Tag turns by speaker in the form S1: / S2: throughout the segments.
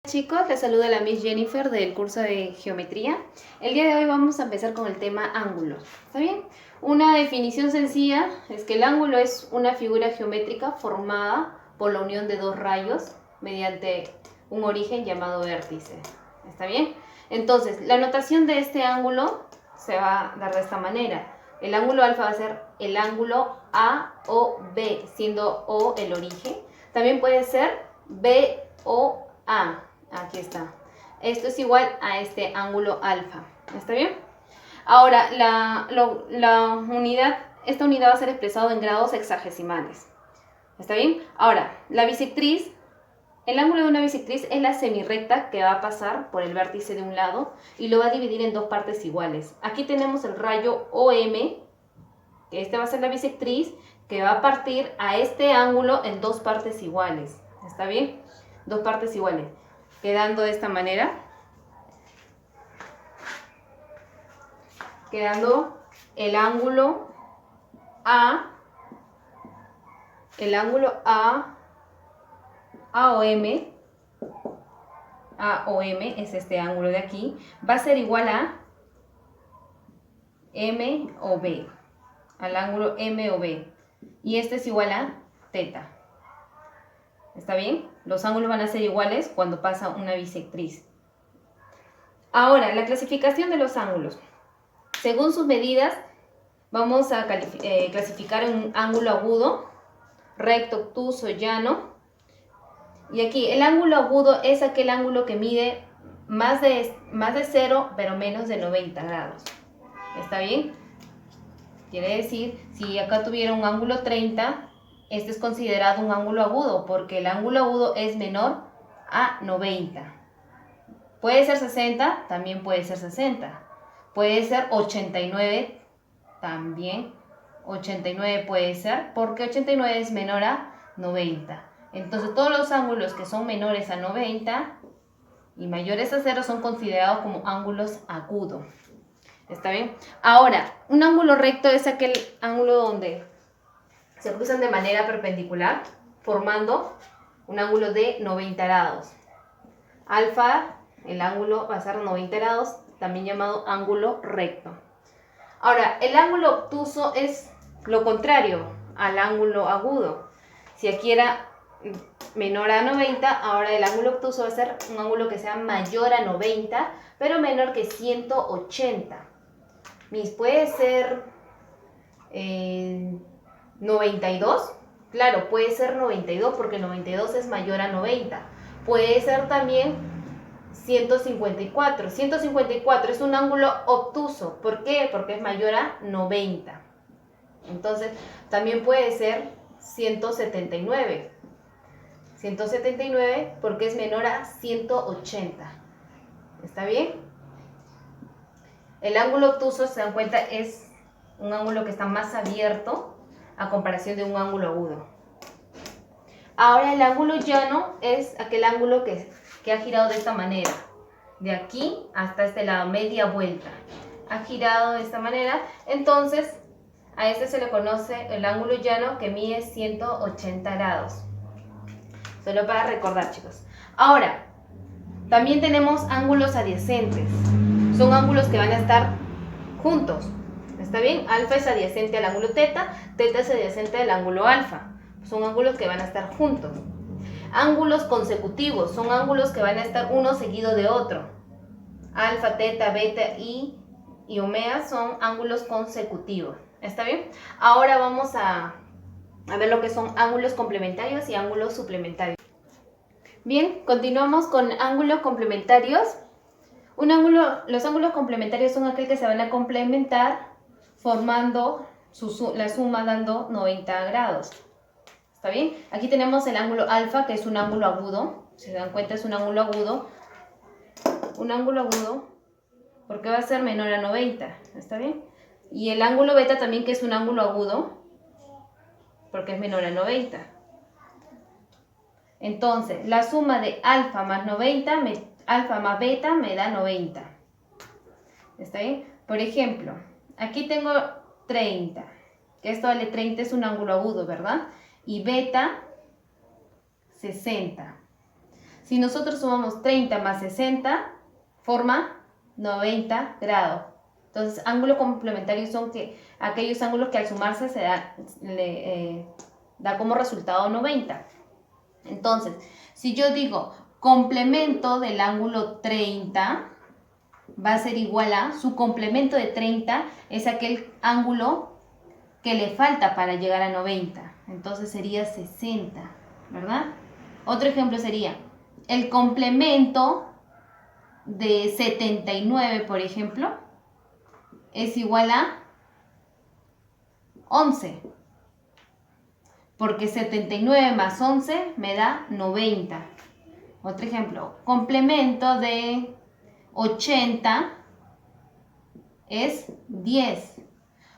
S1: Chicos, les saluda la Miss Jennifer del curso de Geometría. El día de hoy vamos a empezar con el tema ángulos. ¿Está bien? Una definición sencilla es que el ángulo es una figura geométrica formada por la unión de dos rayos mediante un origen llamado vértice. ¿Está bien? Entonces, la notación de este ángulo se va a dar de esta manera. El ángulo alfa va a ser el ángulo A o B, siendo O el origen. También puede ser B o A. Aquí está. Esto es igual a este ángulo alfa. ¿Está bien? Ahora, esta unidad va a ser expresada en grados hexagesimales. ¿Está bien? Ahora, la bisectriz, el ángulo de una bisectriz es la semirrecta que va a pasar por el vértice de un lado y lo va a dividir en dos partes iguales. Aquí tenemos el rayo OM, que este va a ser la bisectriz, que va a partir a este ángulo en dos partes iguales. ¿Está bien? Dos partes iguales. Quedando de esta manera, quedando el ángulo AOM es este ángulo de aquí, va a ser igual a M o B, al ángulo M o B, y este es igual a teta. ¿Está bien? Los ángulos van a ser iguales cuando pasa una bisectriz. Ahora, la clasificación de los ángulos. Según sus medidas, vamos a clasificar en un ángulo agudo, recto, obtuso, llano. Y aquí, el ángulo agudo es aquel ángulo que mide más de 0, pero menos de 90 grados. ¿Está bien? Quiere decir, si acá tuviera un ángulo 30, este es considerado un ángulo agudo, porque el ángulo agudo es menor a 90. Puede ser 60, también puede ser 60. Puede ser 89, también 89 puede ser, porque 89 es menor a 90. Entonces todos los ángulos que son menores a 90 y mayores a 0 son considerados como ángulos agudos. ¿Está bien? Ahora, un ángulo recto es aquel ángulo donde se cruzan de manera perpendicular, formando un ángulo de 90 grados. Alfa, el ángulo va a ser 90 grados, también llamado ángulo recto. Ahora, el ángulo obtuso es lo contrario al ángulo agudo. Si aquí era menor a 90, ahora el ángulo obtuso va a ser un ángulo que sea mayor a 90, pero menor que 180. Puede ser 92. Claro, puede ser 92 porque 92 es mayor a 90. Puede ser también 154. 154 es un ángulo obtuso. ¿Por qué? Porque es mayor a 90. Entonces, también puede ser 179. 179 porque es menor a 180. ¿Está bien? El ángulo obtuso, se dan cuenta, es un ángulo que está más abierto a comparación de un ángulo agudo. Ahora, el ángulo llano es aquel ángulo que ha girado de esta manera, de aquí hasta este lado, media vuelta. Ha girado de esta manera, entonces a este se le conoce el ángulo llano, que mide 180 grados. Solo para recordar, chicos. Ahora, también tenemos ángulos adyacentes. Son ángulos que van a estar juntos. ¿Está bien? Alfa es adyacente al ángulo teta, teta es adyacente al ángulo alfa. Son ángulos que van a estar juntos. Ángulos consecutivos son ángulos que van a estar uno seguido de otro. Alfa, teta, beta y omega son ángulos consecutivos. ¿Está bien? Ahora vamos a ver lo que son ángulos complementarios y ángulos suplementarios. Bien, continuamos con ángulos complementarios. Los ángulos complementarios son aquel que se van a complementar formando la suma dando 90 grados. ¿Está bien? Aquí tenemos el ángulo alfa, que es un ángulo agudo. Si se dan cuenta, es un ángulo agudo. Un ángulo agudo porque va a ser menor a 90. ¿Está bien? Y el ángulo beta también, que es un ángulo agudo porque es menor a 90. Entonces, la suma de alfa más 90, alfa más beta me da 90. ¿Está bien? Por ejemplo, aquí tengo 30, que esto vale 30, es un ángulo agudo, ¿verdad? Y beta, 60. Si nosotros sumamos 30 más 60, forma 90 grados. Entonces, ángulos complementarios son aquellos ángulos que al sumarse se da como resultado 90. Entonces, si yo digo complemento del ángulo 30, va a ser igual a, su complemento de 30 es aquel ángulo que le falta para llegar a 90. Entonces sería 60, ¿verdad? Otro ejemplo sería el complemento de 79, por ejemplo, es igual a 11. Porque 79 más 11 me da 90. Otro ejemplo, complemento de 80 es 10.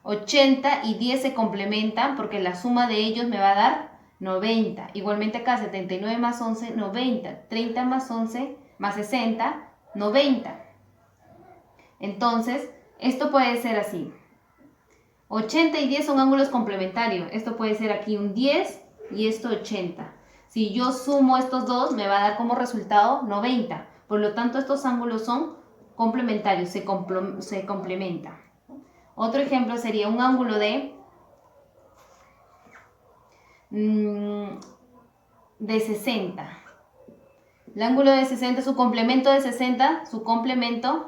S1: 80 y 10 se complementan porque la suma de ellos me va a dar 90. Igualmente acá 79 más 11, 90. 30 más 11 más 60, 90. Entonces, esto puede ser así. 80 y 10 son ángulos complementarios. Esto puede ser aquí un 10 y esto 80. Si yo sumo estos dos, me va a dar como resultado 90. Por lo tanto, estos ángulos son complementarios, se complementan. Otro ejemplo sería un ángulo de 60. El ángulo de 60, su complemento de 60,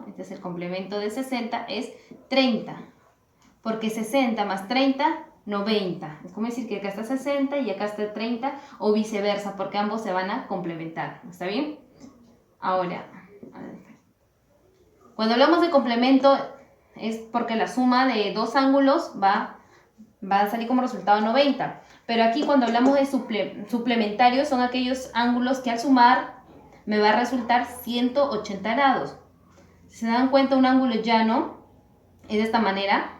S1: este es el complemento de 60, es 30. Porque 60 más 30, 90. Es como decir que acá está 60 y acá está 30 o viceversa, porque ambos se van a complementar. ¿Está bien? Ahora, cuando hablamos de complemento es porque la suma de dos ángulos va a salir como resultado 90. Pero aquí cuando hablamos de suplementarios son aquellos ángulos que al sumar me va a resultar 180 grados. Si se dan cuenta, un ángulo llano es de esta manera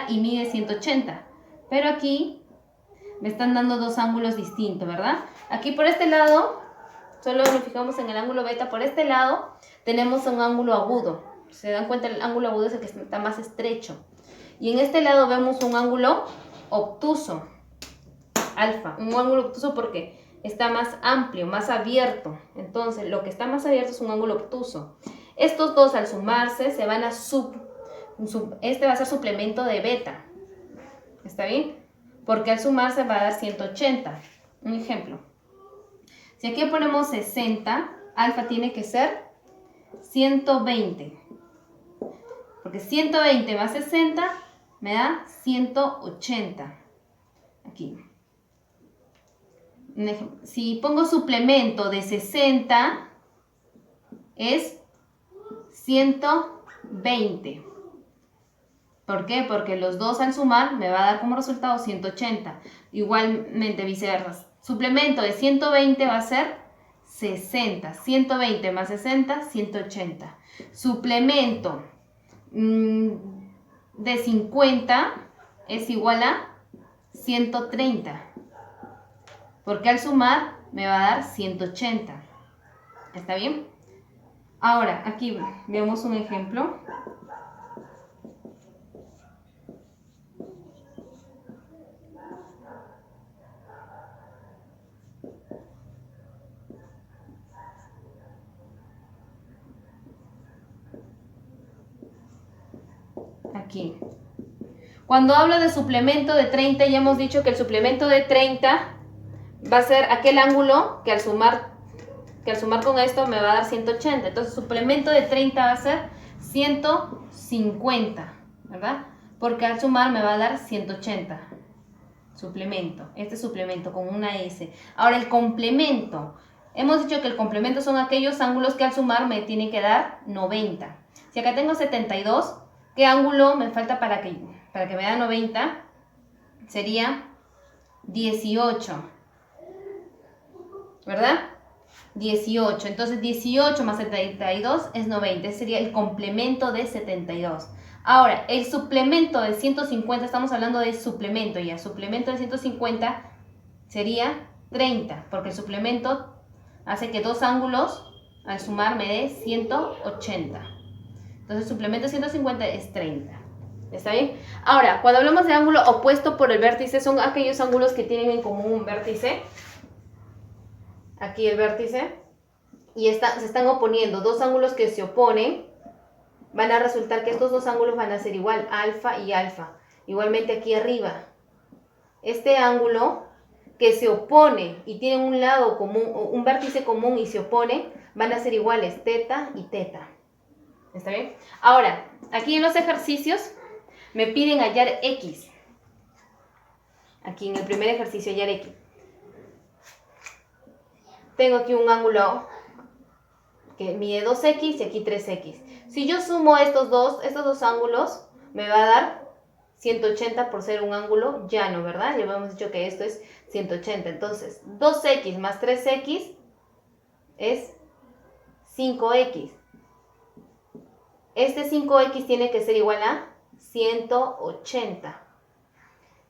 S1: y mide 180. Pero aquí me están dando dos ángulos distintos, ¿verdad? Aquí por este lado, solo nos fijamos en el ángulo beta, por este lado tenemos un ángulo agudo. Si se dan cuenta, el ángulo agudo es el que está más estrecho. Y en este lado vemos un ángulo obtuso, alfa. Un ángulo obtuso porque está más amplio, más abierto. Entonces, lo que está más abierto es un ángulo obtuso. Estos dos al sumarse se van a este va a ser suplemento de beta. ¿Está bien? Porque al sumarse va a dar 180. Un ejemplo. Si aquí ponemos 60, alfa tiene que ser 120. Porque 120 más 60 me da 180. Aquí. Si pongo suplemento de 60, es 120. ¿Por qué? Porque los dos al sumar me va a dar como resultado 180. Igualmente viceversa. Suplemento de 120 va a ser 60. 120 más 60, 180. Suplemento de 50 es igual a 130. Porque al sumar me va a dar 180. ¿Está bien? Ahora, aquí vemos un ejemplo. Aquí. Cuando hablo de suplemento de 30, ya hemos dicho que el suplemento de 30 va a ser aquel ángulo que al sumar con esto me va a dar 180. Entonces, suplemento de 30 va a ser 150, ¿verdad? Porque al sumar me va a dar 180. Suplemento. Este suplemento con una S. Ahora, el complemento. Hemos dicho que el complemento son aquellos ángulos que al sumar me tienen que dar 90. Si acá tengo 72, ¿qué ángulo me falta para que me da 90? Sería 18. ¿Verdad? 18. Entonces 18 más 72 es 90. Ese sería el complemento de 72. Ahora, el suplemento de 150, estamos hablando de suplemento ya. Suplemento de 150 sería 30, porque el suplemento hace que dos ángulos al sumar me dé 180. Entonces, el suplemento de 150 es 30. ¿Está bien? Ahora, cuando hablamos de ángulo opuesto por el vértice, son aquellos ángulos que tienen en común un vértice. aquí el vértice, y se están oponiendo, dos ángulos que se oponen, van a resultar que estos dos ángulos van a ser igual, alfa y alfa. Igualmente aquí arriba, este ángulo que se opone y tienen un lado común, un vértice común y se opone, van a ser iguales, teta y teta. ¿Está bien? Ahora, aquí en los ejercicios me piden hallar X. Aquí en el primer ejercicio hallar X. Tengo aquí un ángulo que mide 2x y aquí 3x. Si yo sumo estos dos ángulos, me va a dar 180 por ser un ángulo llano, ¿verdad? Ya habíamos dicho que esto es 180. Entonces, 2x más 3x es 5x. Este 5x tiene que ser igual a 180.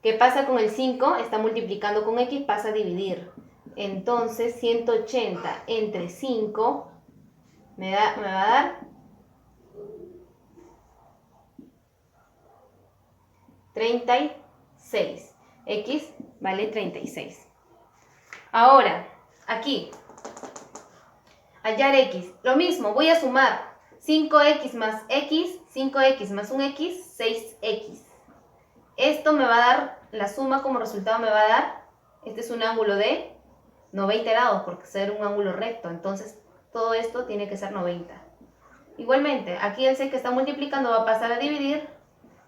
S1: ¿Qué pasa con el 5? Está multiplicando con x, pasa a dividir. Entonces, 180 entre 5 me va a dar 36. X vale 36. Ahora, aquí, hallar X. Lo mismo, voy a sumar 5x más x, 5x más un x, 6x. Esto me va a dar, la suma como resultado me va a dar, este es un ángulo de 90 grados, porque ser un ángulo recto, entonces todo esto tiene que ser 90. Igualmente, aquí el 6 que está multiplicando va a pasar a dividir,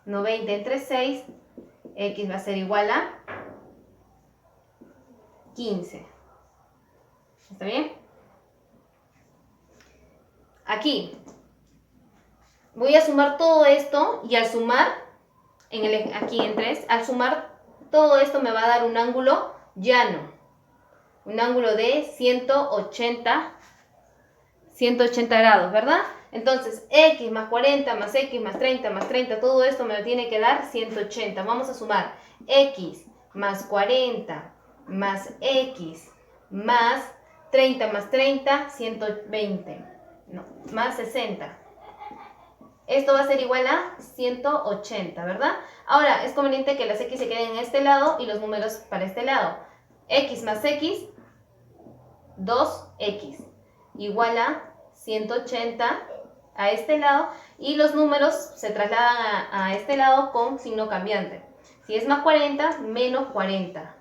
S1: 90 entre 6, x va a ser igual a 15. ¿Está bien? Aquí, voy a sumar todo esto y al sumar, aquí en 3, al sumar todo esto me va a dar un ángulo llano. Un ángulo de 180 grados, ¿verdad? Entonces, x más 40 más x más 30, todo esto me tiene que dar 180. Vamos a sumar x más 40 más x más 30 más 30, 120. No, más 60. Esto va a ser igual a 180, ¿verdad? Ahora, es conveniente que las x se queden en este lado y los números para este lado. X más x, 2x, igual a 180 a este lado, y los números se trasladan a este lado con signo cambiante. Si es más 40, menos 40.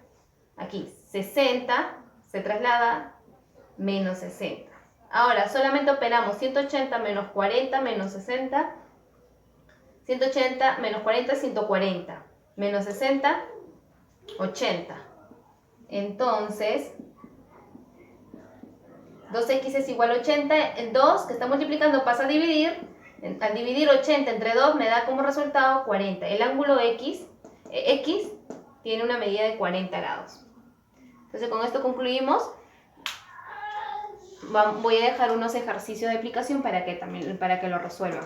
S1: Aquí, 60 se traslada menos 60. Ahora, solamente operamos 180 menos 40 menos 60. 180 menos 40, 140. Menos 60, 80. Entonces, 2x es igual a 80. El 2 que está multiplicando pasa a dividir. Al dividir 80 entre 2 me da como resultado 40. El ángulo X tiene una medida de 40 grados. Entonces, con esto concluimos. Voy a dejar unos ejercicios de aplicación para que lo resuelvan.